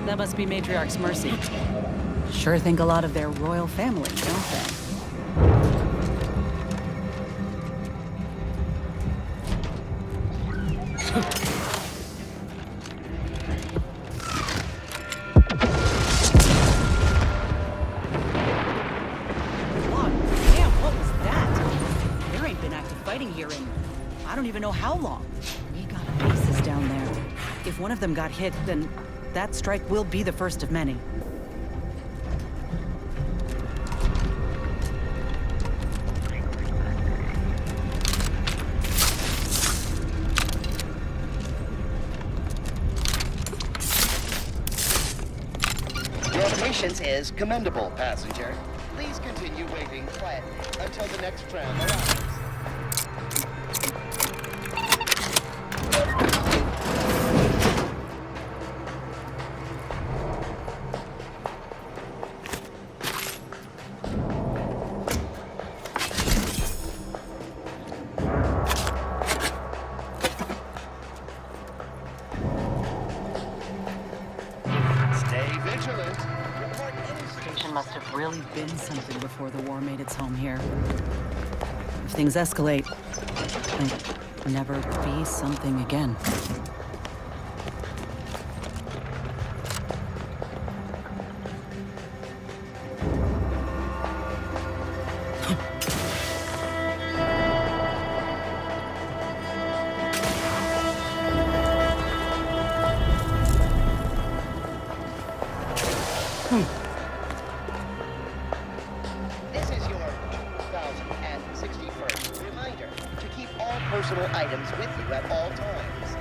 That must be Matriarch's Mercy. Sure think a lot of their royal family, don't they? I don't even know how long. We got bases down there. If one of them got hit, then that strike will be the first of many. Your patience is commendable, passenger. Please continue waiting quietly until the next tram arrives. Must have really been something before the war made its home here. If things escalate, might never be something again. Personal items with you at all times.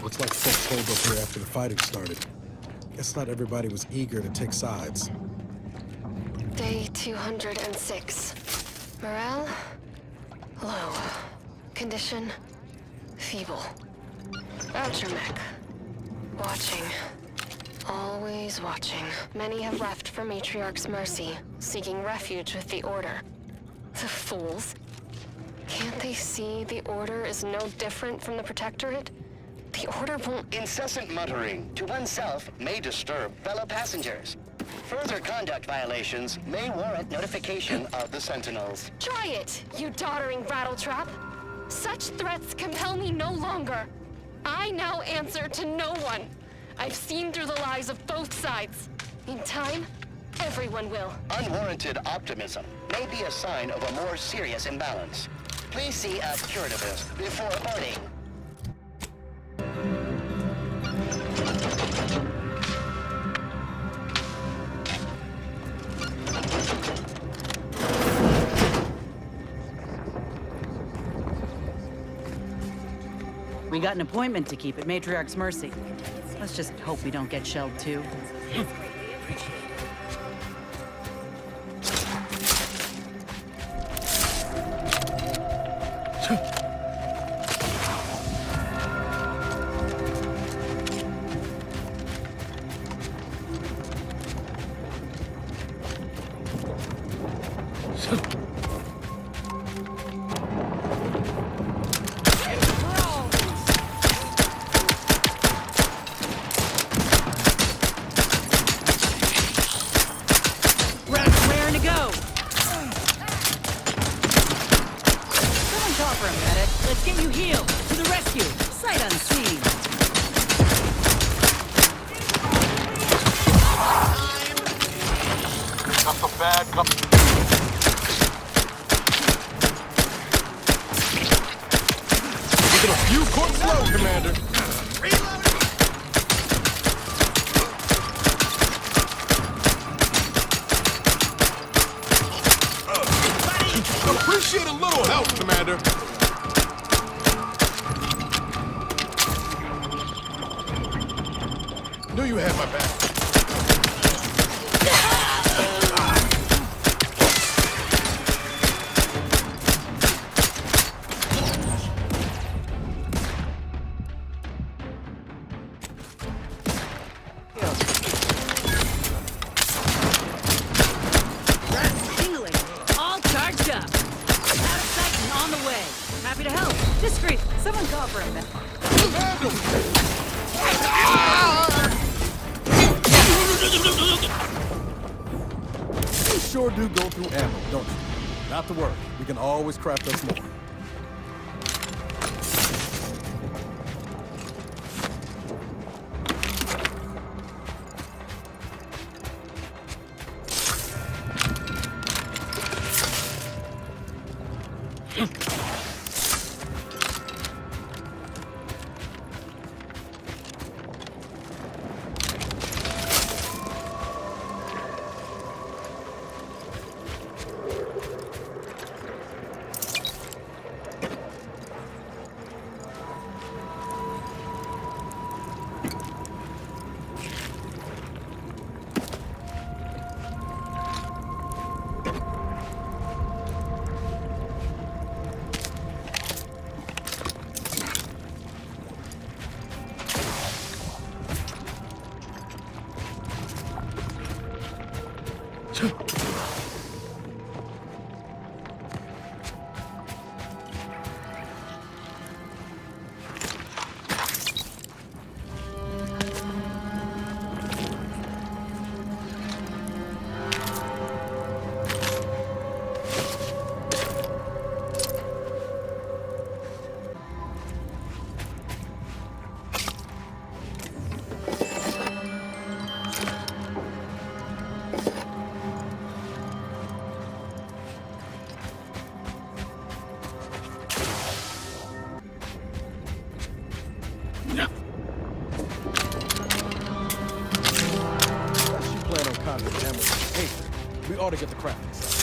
Looks like folks holed up here after the fighting started. Guess not everybody was eager to take sides. Day 206. Morale? Low. Condition? Feeble. Voucher mech. Watching. Always watching. Many have left for Matriarch's Mercy, seeking refuge with the Order. The fools. Can't they see the Order is no different from the Protectorate? The Order won't... Incessant muttering to oneself may disturb fellow passengers. Further conduct violations may warrant notification of the Sentinels. Try it, you doddering rattletrap! Such threats compel me no longer. I now answer to no one. I've seen through the lies of both sides. In time, everyone will. Unwarranted optimism may be a sign of a more serious imbalance. Please see a curativist before boarding. We got an appointment to keep at Matriarch's mercy. Let's just hope we don't get shelled too. Raring to go. Someone call for a medic. Let's get you healed. To the rescue. Sight unseen. Got some bad Get a few quick slow, Commander. Appreciate a little help, Commander. Knew you had my back. Tingling. All charged up. Out of sight and on the way. Happy to help. Discreet. Someone call for a medic. You sure do go through ammo, don't you? Not to worry. We can always craft us more. We ought to get the crafting set.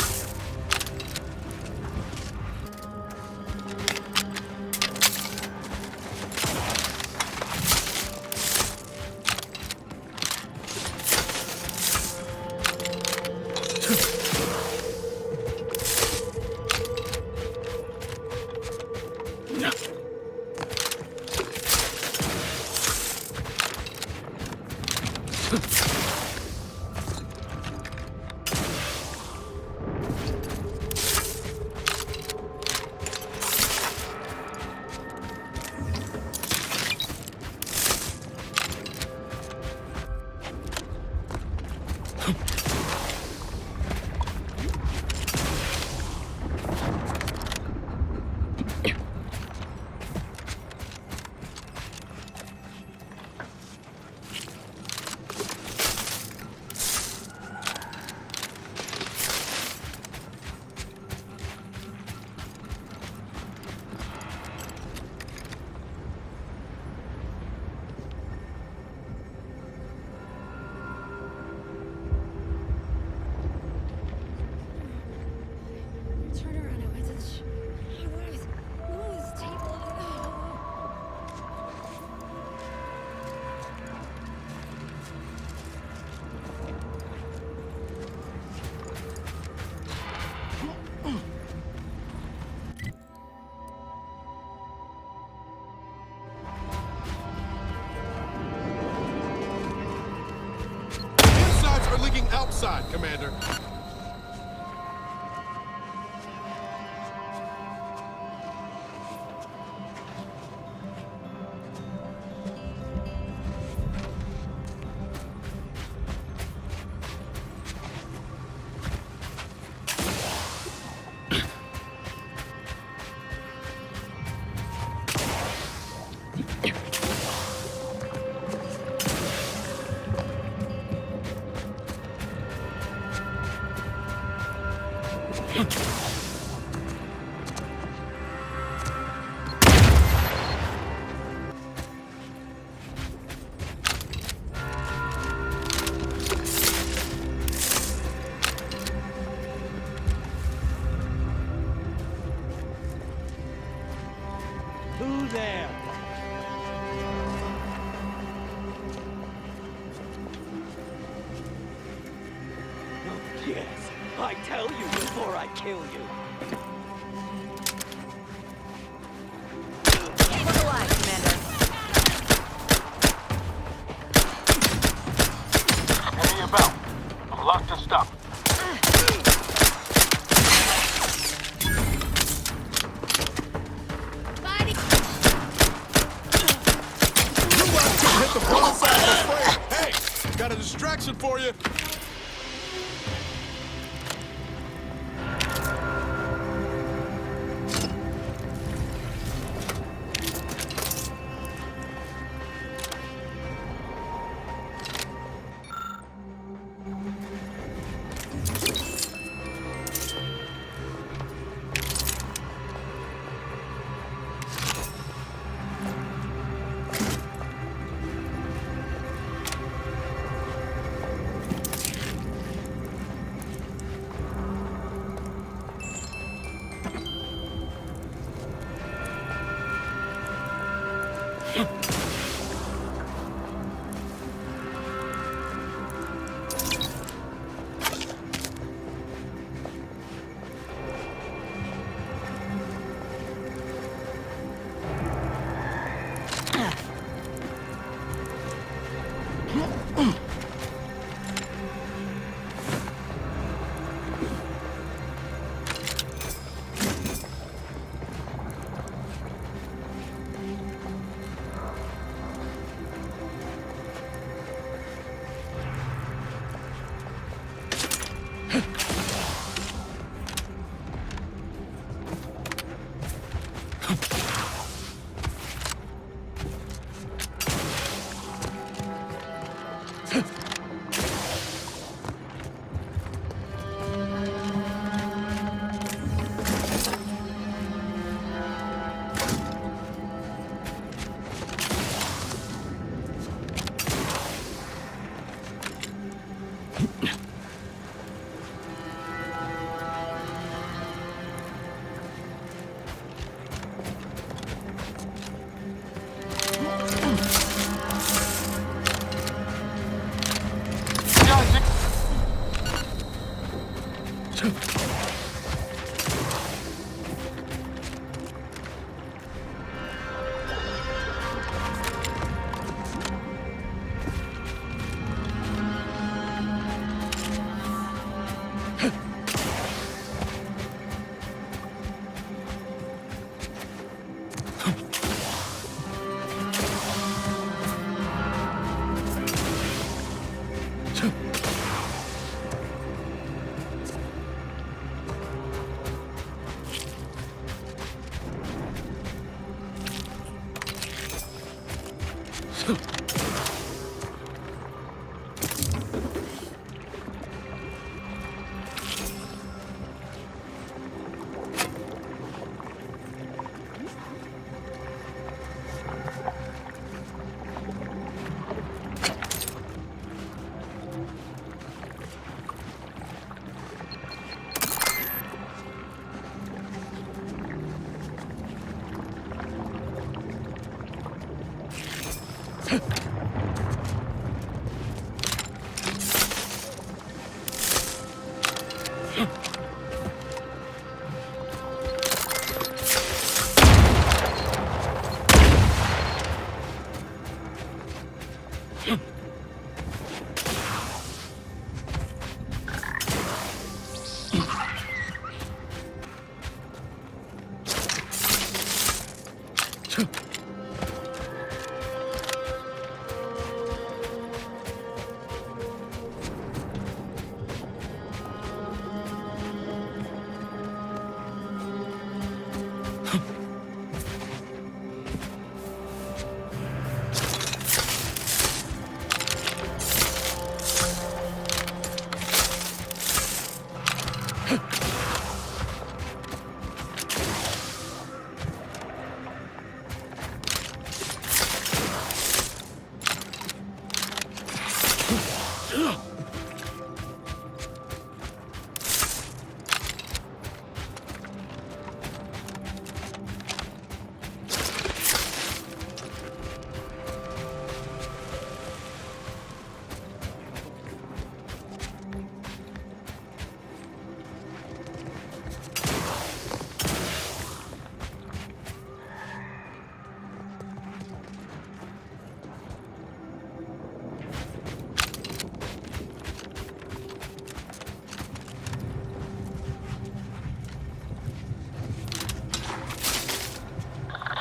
Commander. Who there? Oh, yes. I tell you before I kill you. Look alive, Commander. Hang your belt. I'm locked and stuck. Hit the ball side of the frame. Hey, got a distraction for you.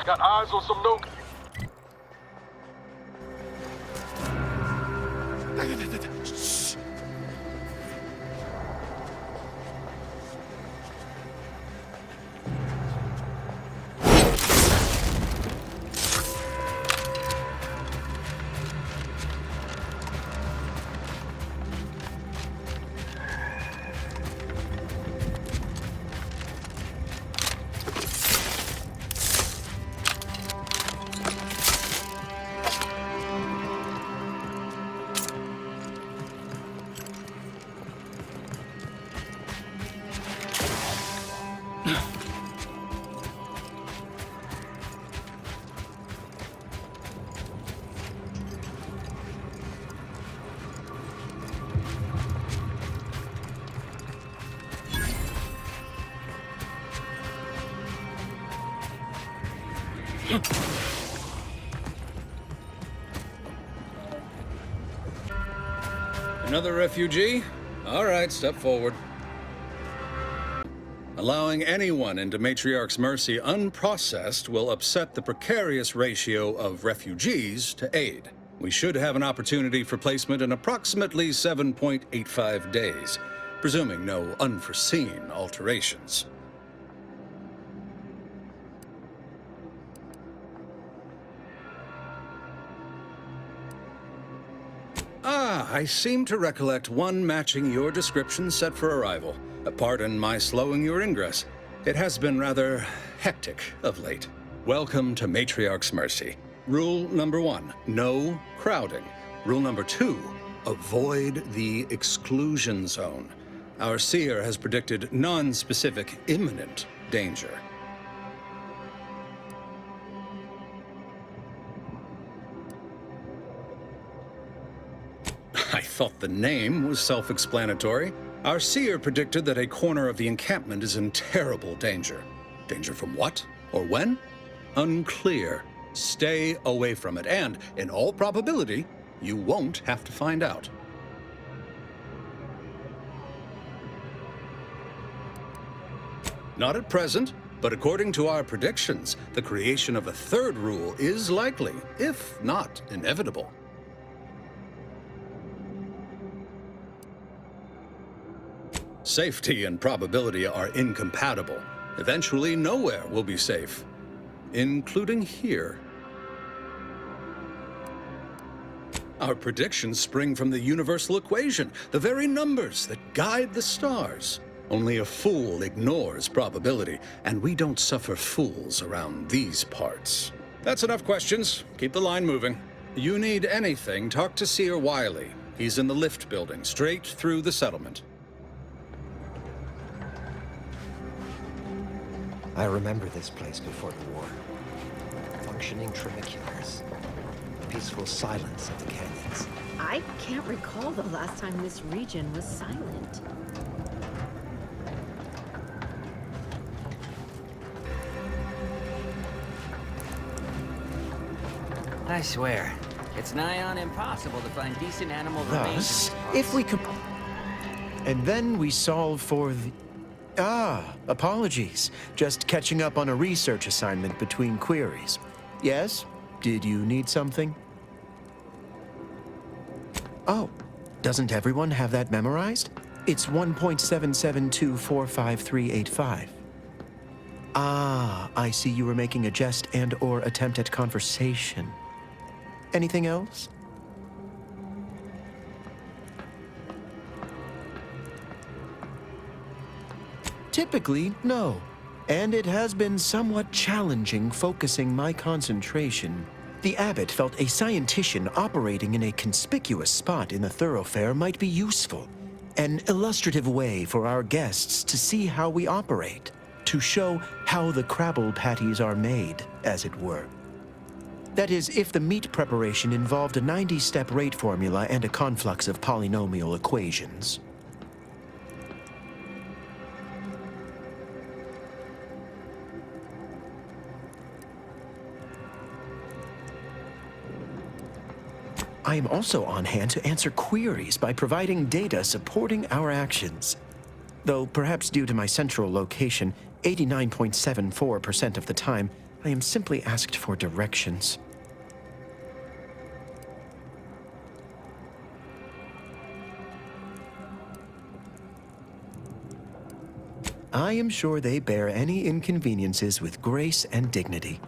Got eyes on some no... Another refugee? All right, step forward. Allowing anyone into Matriarch's mercy unprocessed will upset the precarious ratio of refugees to aid. We should have an opportunity for placement in approximately 7.85 days, presuming no unforeseen alterations. I seem to recollect one matching your description set for arrival. Pardon my slowing your ingress. It has been rather hectic of late. Welcome to Matriarch's Mercy. Rule number 1, no crowding. Rule number 2, avoid the exclusion zone. Our seer has predicted non-specific imminent danger. I thought the name was self-explanatory. Our seer predicted that a corner of the encampment is in terrible danger. Danger from what? Or when? Unclear. Stay away from it, and, in all probability, you won't have to find out. Not at present, but according to our predictions, the creation of a third rule is likely, if not inevitable. Safety and probability are incompatible. Eventually, nowhere will be safe, including here. Our predictions spring from the universal equation, the very numbers that guide the stars. Only a fool ignores probability, and we don't suffer fools around these parts. That's enough questions. Keep the line moving. You need anything, talk to Seer Wiley. He's in the lift building, straight through the settlement. I remember this place before the war. Functioning trimiculars. Peaceful silence of the canyons. I can't recall the last time this region was silent. I swear, it's nigh on impossible to find decent animal remains. Thus, if we could... And then we solve for the... apologies. Just catching up on a research assignment between queries. Yes? Did you need something? Oh, doesn't everyone have that memorized? It's 1.7724535. Ah, I see you were making a jest and/or attempt at conversation. Anything else? Typically, no. And it has been somewhat challenging focusing my concentration. The abbot felt a scientician operating in a conspicuous spot in the thoroughfare might be useful. An illustrative way for our guests to see how we operate. To show how the crabble patties are made, as it were. That is, if the meat preparation involved a 90-step rate formula and a conflux of polynomial equations. I am also on hand to answer queries by providing data supporting our actions. Though perhaps due to my central location, 89.74% of the time, I am simply asked for directions. I am sure they bear any inconveniences with grace and dignity.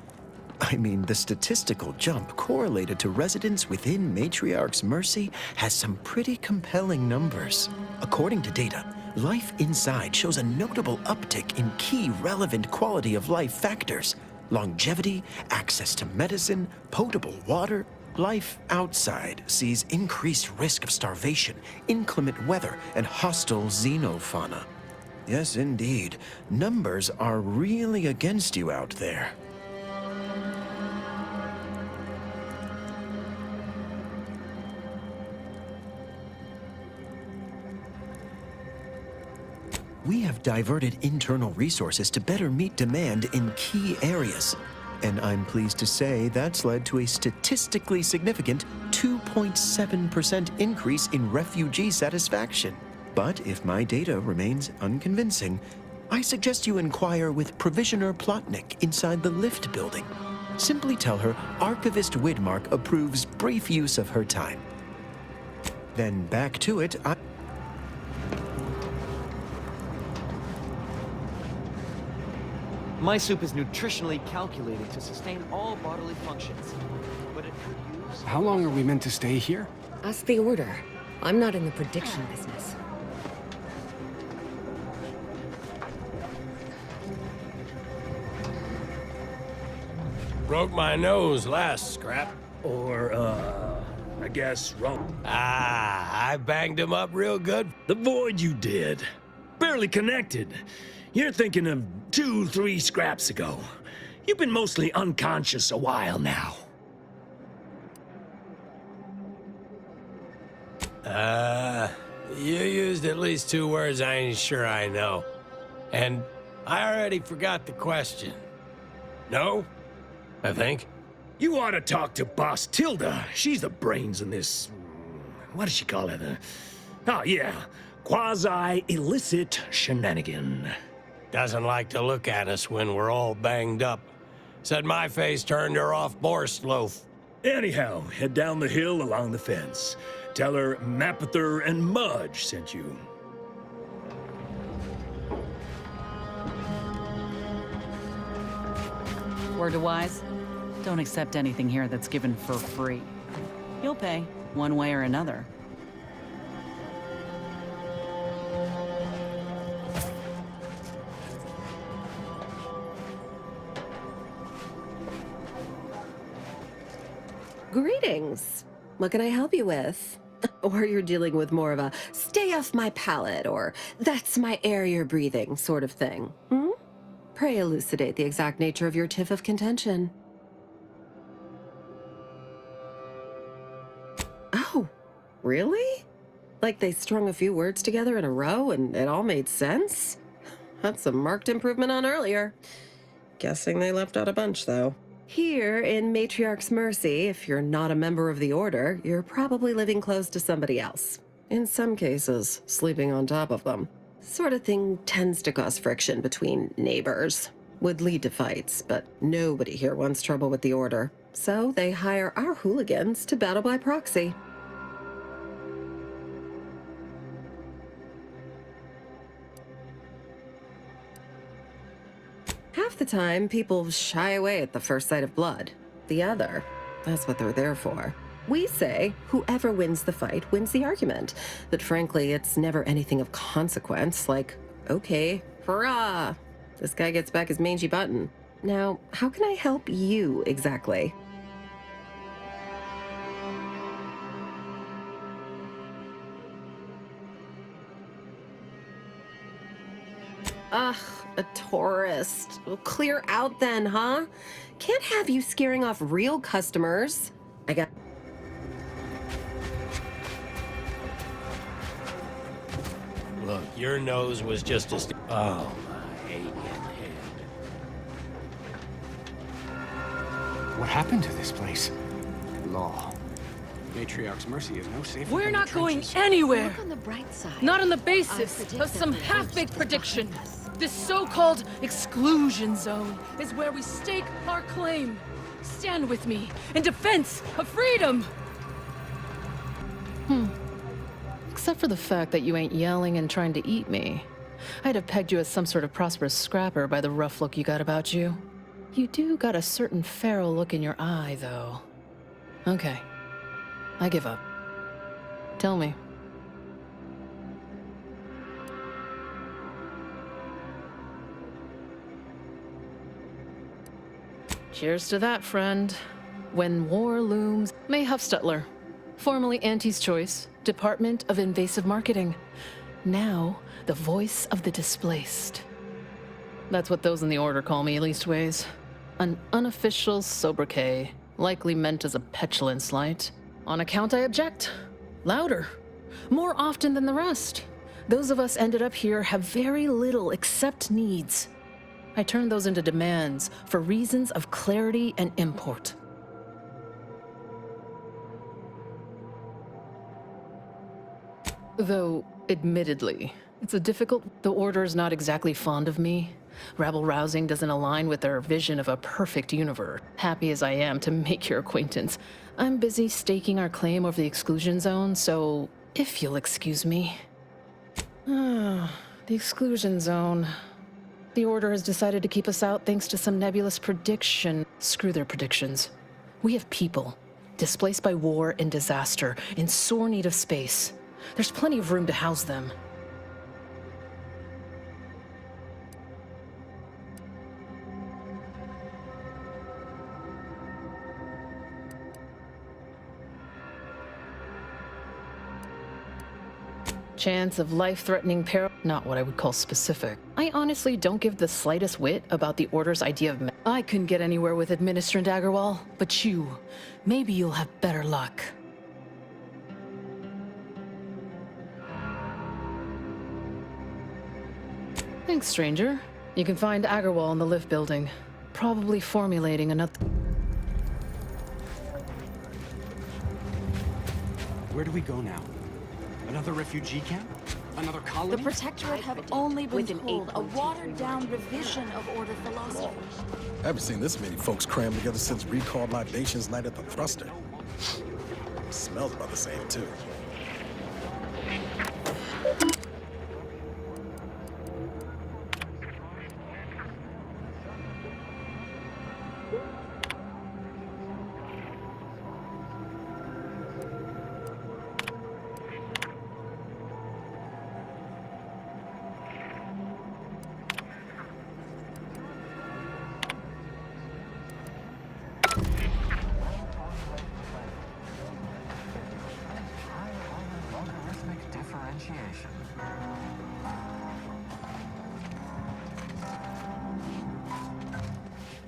I mean, the statistical jump correlated to residents within Matriarch's Mercy has some pretty compelling numbers. According to data, life inside shows a notable uptick in key relevant quality of life factors: longevity, access to medicine, potable water. Life outside sees increased risk of starvation, inclement weather, and hostile xenofauna. Yes, indeed. Numbers are really against you out there. We have diverted internal resources to better meet demand in key areas. And I'm pleased to say that's led to a statistically significant 2.7% increase in refugee satisfaction. But if my data remains unconvincing, I suggest you inquire with Provisioner Plotnik inside the lift building. Simply tell her Archivist Widmark approves brief use of her time. Then back to it, My soup is nutritionally calculated to sustain all bodily functions, but it could use... How long are we meant to stay here? Ask the Order. I'm not in the prediction business. Broke my nose last scrap. Or, I guess wrong. I banged him up real good. The void you did. Barely connected. You're thinking of 2-3 scraps ago. You've been mostly unconscious a while now. You used at least 2 words I ain't sure I know. And I already forgot the question. No? I think. You ought to talk to Boss Tilda. She's the brains in this... What does she call it? Oh, yeah. Quasi-illicit shenanigan. Doesn't like to look at us when we're all banged up. Said my face turned her off Borscht loaf. Anyhow, head down the hill along the fence. Tell her Mapother and Mudge sent you. Word to wise, don't accept anything here that's given for free. You'll pay, one way or another. Greetings. What can I help you with? Or you're dealing with more of a stay off my palate or that's my air you're breathing sort of thing. Hmm? Pray elucidate the exact nature of your tiff of contention. Oh, really? Like they strung a few words together in a row and it all made sense? That's a marked improvement on earlier. Guessing they left out a bunch, though. Here in Matriarch's Mercy, if you're not a member of the Order, you're probably living close to somebody else. In some cases, sleeping on top of them. Sort of thing tends to cause friction between neighbors. Would lead to fights, but nobody here wants trouble with the Order. So they hire our hooligans to battle by proxy. Half the time, people shy away at the first sight of blood. The other, that's what they're there for. We say whoever wins the fight wins the argument. But frankly, it's never anything of consequence, like, okay, hurrah! This guy gets back his mangy button. Now, how can I help you exactly? Ugh, a tourist. Well, clear out then, huh? Can't have you scaring off real customers. I got... Look, your nose was just as... Oh, my alien head. What happened to this place? Law. Matriarch's Mercy is no safer. We're than not the going trenches. anywhere. Look on the bright side. Not on the I basis predict of that some the half-baked worst is prediction. behind us. This so-called exclusion zone is where we stake our claim. Stand with me in defense of freedom! Except for the fact that you ain't yelling and trying to eat me. I'd have pegged you as some sort of prosperous scrapper by the rough look you got about you. You do got a certain feral look in your eye, though. Okay. I give up. Tell me. Cheers to that, friend. When war looms... May Huffstutler, formerly Auntie's Choice, Department of Invasive Marketing. Now, the voice of the displaced. That's what those in the Order call me, leastways. An unofficial sobriquet, likely meant as a petulant slight. On account I object. Louder. More often than the rest. Those of us ended up here have very little except needs. I turn those into demands for reasons of clarity and import. Though, admittedly, it's a difficult... The Order is not exactly fond of me. Rabble-rousing doesn't align with their vision of a perfect universe. Happy as I am to make your acquaintance, I'm busy staking our claim over the exclusion zone, so if you'll excuse me. The exclusion zone. The Order has decided to keep us out thanks to some nebulous prediction. Screw their predictions. We have people, displaced by war and disaster, in sore need of space. There's plenty of room to house them. Chance of life-threatening peril, not what I would call specific. I honestly don't give the slightest whit about the Order's idea of I couldn't get anywhere with Administrant Agarwal, but you, maybe you'll have better luck. Thanks, stranger. You can find Agarwal in the lift building. Probably formulating another... Where do we go now? Another refugee camp? Another colony? The Protectorate have only been told a watered-down revision of Order philosophy. I haven't seen this many folks crammed together since Recalled Libations Night at the Thruster. Smells about the same, too.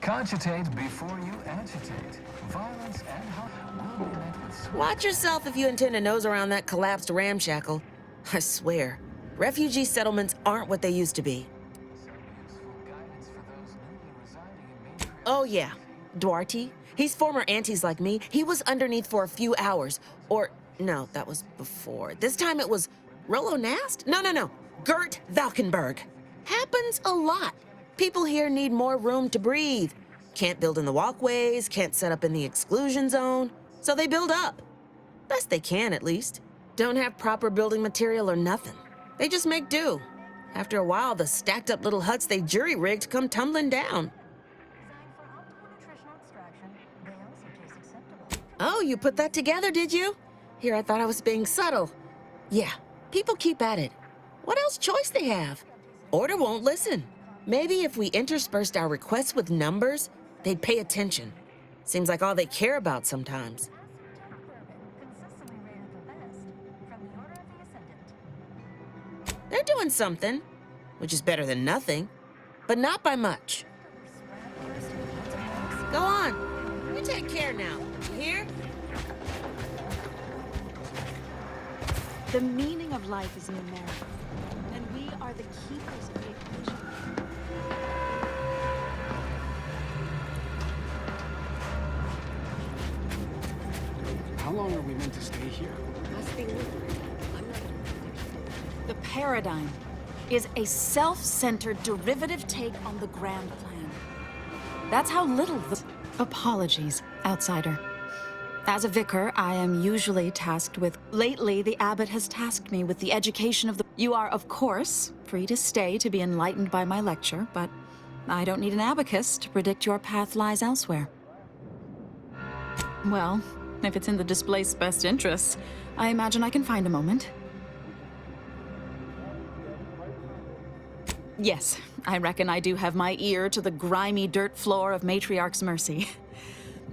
Cogitate before you agitate. Violence and harm will be met with... Watch yourself if you intend to nose around that collapsed ramshackle. I swear, refugee settlements aren't what they used to be. Oh yeah, Duarte. He's former aunties like me. He was underneath for a few hours. Or, no, that was before. This time it was Rollo Nast? No. Gert Valkenburg. Happens a lot. People here need more room to breathe. Can't build in the walkways, can't set up in the exclusion zone. So they build up. Best they can, at least. Don't have proper building material or nothing. They just make do. After a while, the stacked up little huts they jury-rigged come tumbling down. Oh, you put that together, did you? Here, I thought I was being subtle. Yeah, people keep at it. What else choice they have? Order won't listen. Maybe if we interspersed our requests with numbers, they'd pay attention. Seems like all they care about sometimes. They're doing something, which is better than nothing, but not by much. Go on. You take care now. You hear? The meaning of life is numerical, and we are the keepers of the equation. How long are we meant to stay here? The paradigm. is a self-centered derivative take on the grand plan. That's how little the... Apologies, outsider. As a vicar, I am usually tasked with... Lately, the abbot has tasked me with the education of the... You are, of course, free to stay to be enlightened by my lecture, but I don't need an abacus to predict your path lies elsewhere. Well, if it's in the Displaced's best interests, I imagine I can find a moment. Yes, I reckon I do have my ear to the grimy dirt floor of Matriarch's Mercy.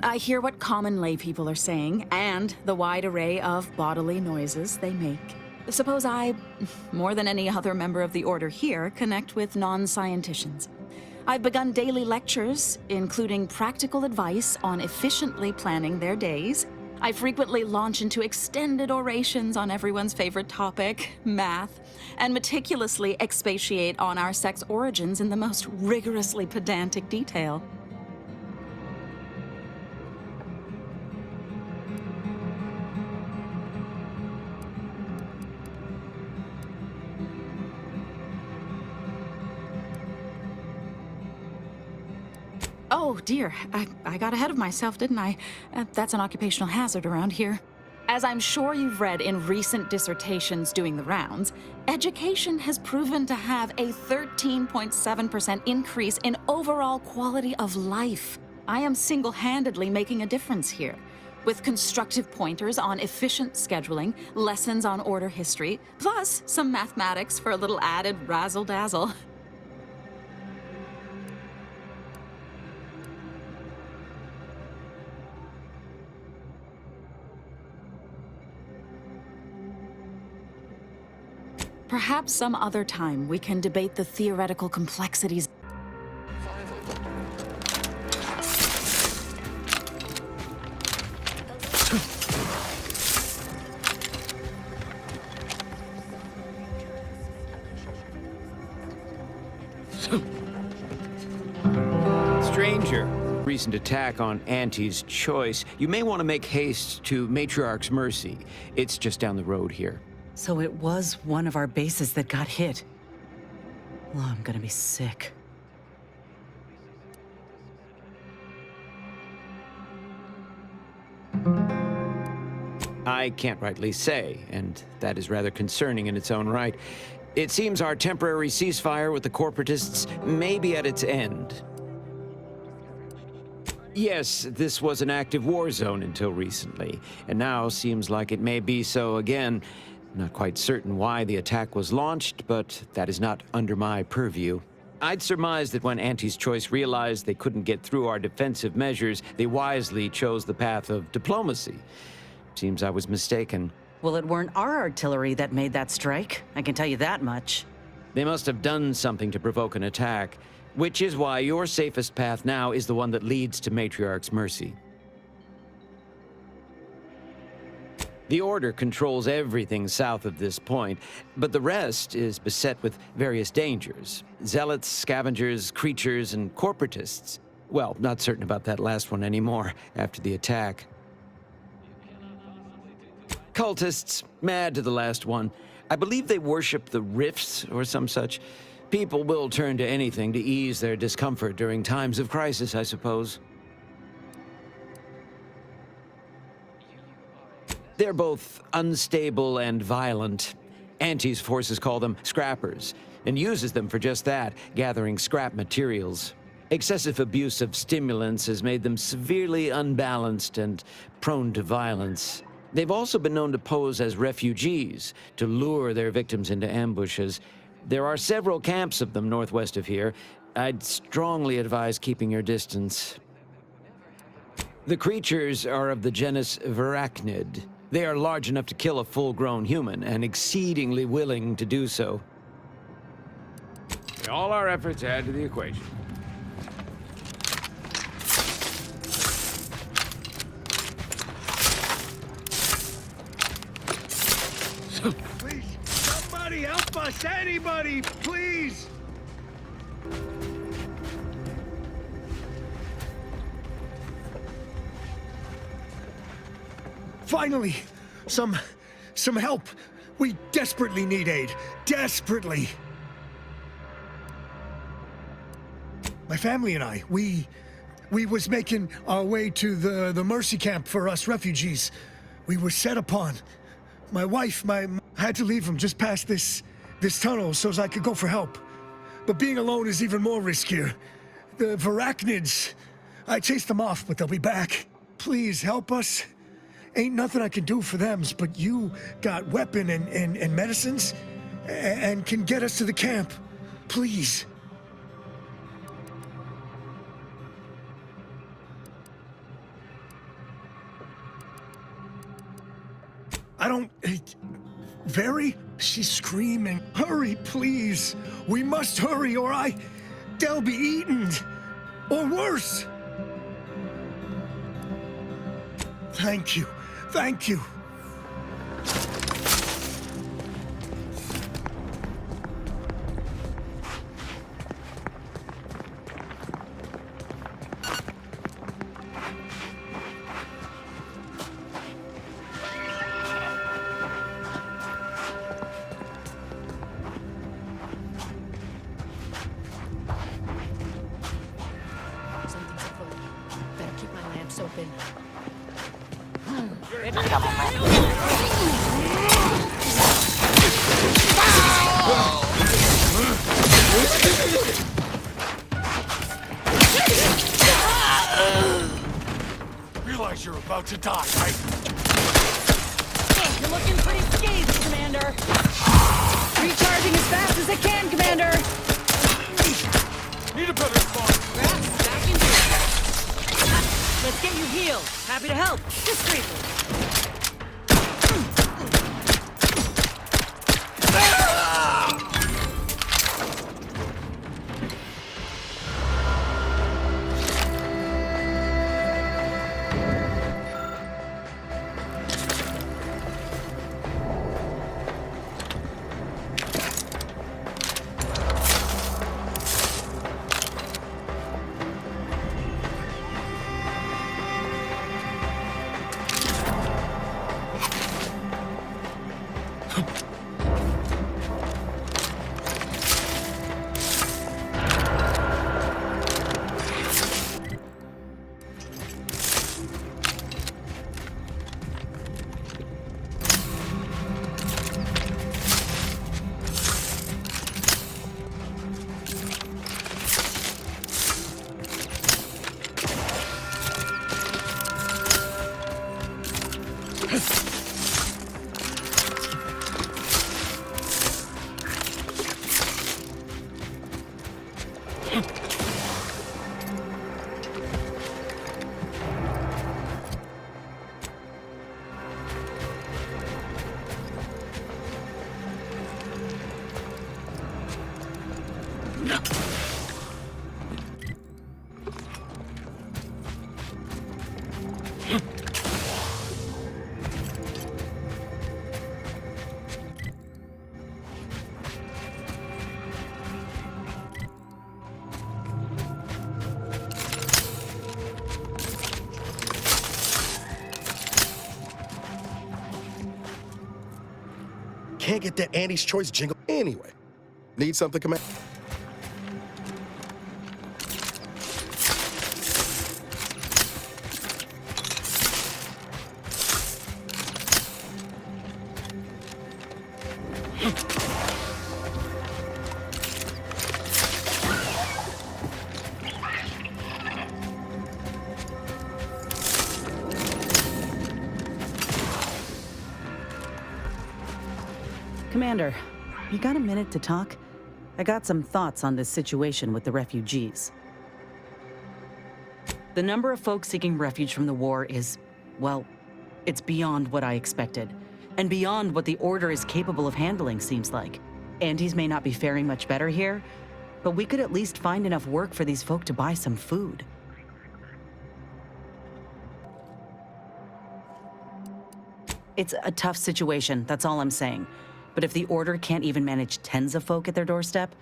I hear what common laypeople are saying, and the wide array of bodily noises they make. Suppose I, more than any other member of the Order here, connect with non-scienticians. I've begun daily lectures, including practical advice on efficiently planning their days. I frequently launch into extended orations on everyone's favorite topic, math, and meticulously expatiate on our sex origins in the most rigorously pedantic detail. Oh, dear. I got ahead of myself, didn't I? That's an occupational hazard around here. As I'm sure you've read in recent dissertations doing the rounds, education has proven to have a 13.7% increase in overall quality of life. I am single-handedly making a difference here, with constructive pointers on efficient scheduling, lessons on order history, plus some mathematics for a little added razzle-dazzle. Perhaps some other time we can debate the theoretical complexities. Stranger, recent attack on Auntie's Choice. You may want to make haste to Matriarch's Mercy. It's just down the road here. So it was one of our bases that got hit. Well, I'm gonna be sick. I can't rightly say, and that is rather concerning in its own right. It seems our temporary ceasefire with the corporatists may be at its end. Yes, this was an active war zone until recently, and now seems like it may be so again. Not quite certain why the attack was launched, but that is not under my purview. I'd surmise that when Auntie's Choice realized they couldn't get through our defensive measures, they wisely chose the path of diplomacy. Seems I was mistaken. Well, it weren't our artillery that made that strike. I can tell you that much. They must have done something to provoke an attack, which is why your safest path now is the one that leads to Matriarch's Mercy. The Order controls everything south of this point, but the rest is beset with various dangers. Zealots, scavengers, creatures, and corporatists. Well, not certain about that last one anymore after the attack. Cultists, mad to the last one. I believe they worship the rifts or some such. People will turn to anything to ease their discomfort during times of crisis, I suppose. They're both unstable and violent. Auntie's forces call them scrappers, and uses them for just that, gathering scrap materials. Excessive abuse of stimulants has made them severely unbalanced and prone to violence. They've also been known to pose as refugees, to lure their victims into ambushes. There are several camps of them northwest of here. I'd strongly advise keeping your distance. The creatures are of the genus Verachnid. They are large enough to kill a full-grown human, and exceedingly willing to do so. All our efforts add to the equation. Please, somebody help us! Anybody, please! Finally! Some help! We desperately need aid. Desperately! My family and I, we was making our way to the Mercy camp for us refugees. We were set upon. My wife, I had to leave from just past this tunnel so as I could go for help. But being alone is even more riskier. The Varachnids, I chased them off, but they'll be back. Please help us. Ain't nothing I can do for them, but you got weapon and medicines and can get us to the camp. Please. I don't... Very? She's screaming. Hurry, please. We must hurry or they'll be eaten. Or worse. Thank you. Thank you. Something's afoot. Better keep my lamps open. Realize you're about to die, right? You're looking pretty scathed, Commander. Recharging as fast as I can, Commander. Need a better spot. Back in here. Let's get you healed. Happy to help. Discreetly. Can't get that Andy's Choice jingle anyway. Need something, Commander? Commander, you got a minute to talk? I got some thoughts on this situation with the refugees. The number of folks seeking refuge from the war is, well, it's beyond what I expected. And beyond what the Order is capable of handling, seems like. Andes may not be faring much better here, but we could at least find enough work for these folk to buy some food. It's a tough situation, that's all I'm saying. But if the Order can't even manage tens of folk at their doorstep,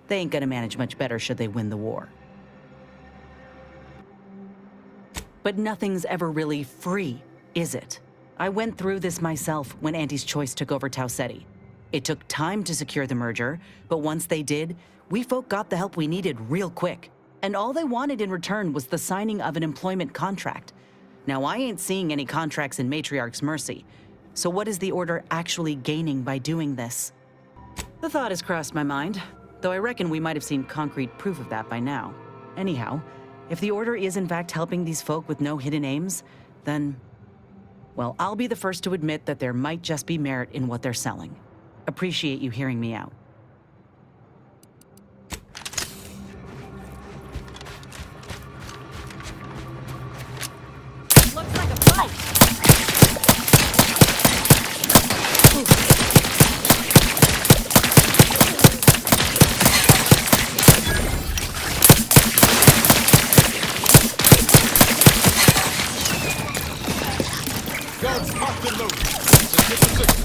they ain't gonna manage much better should they win the war. But nothing's ever really free, is it? I went through this myself when Andy's Choice took over Tau Ceti. It took time to secure the merger, but once they did, we folk got the help we needed real quick. And all they wanted in return was the signing of an employment contract. Now, I ain't seeing any contracts in Matriarch's Mercy. So what is the Order actually gaining by doing this? The thought has crossed my mind, though I reckon we might have seen concrete proof of that by now. Anyhow, if the Order is in fact helping these folk with no hidden aims, then, well, I'll be the first to admit that there might just be merit in what they're selling. Appreciate you hearing me out. Looks like a fight! Guns locked and loaded. Let's get the signal.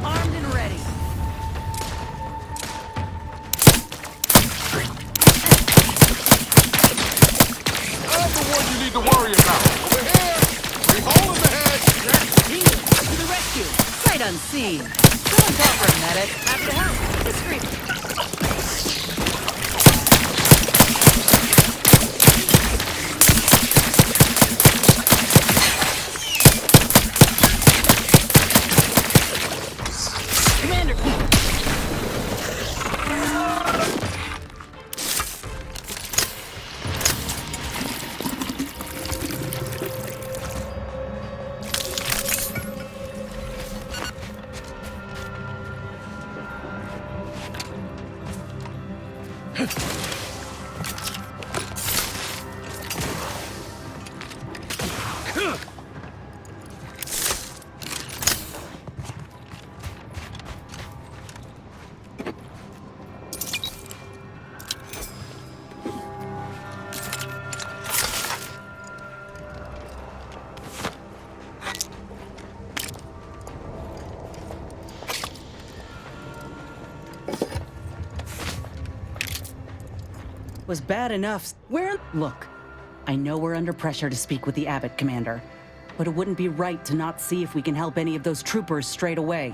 Armed and ready. I'm the one you need to worry about. Over here! We hole in the head! To the rescue! Sight unseen! Don't call for a medic. Happy to help. Discreet. Commander! Was bad enough. Look, I know we're under pressure to speak with the Abbot, Commander, but it wouldn't be right to not see if we can help any of those troopers straight away.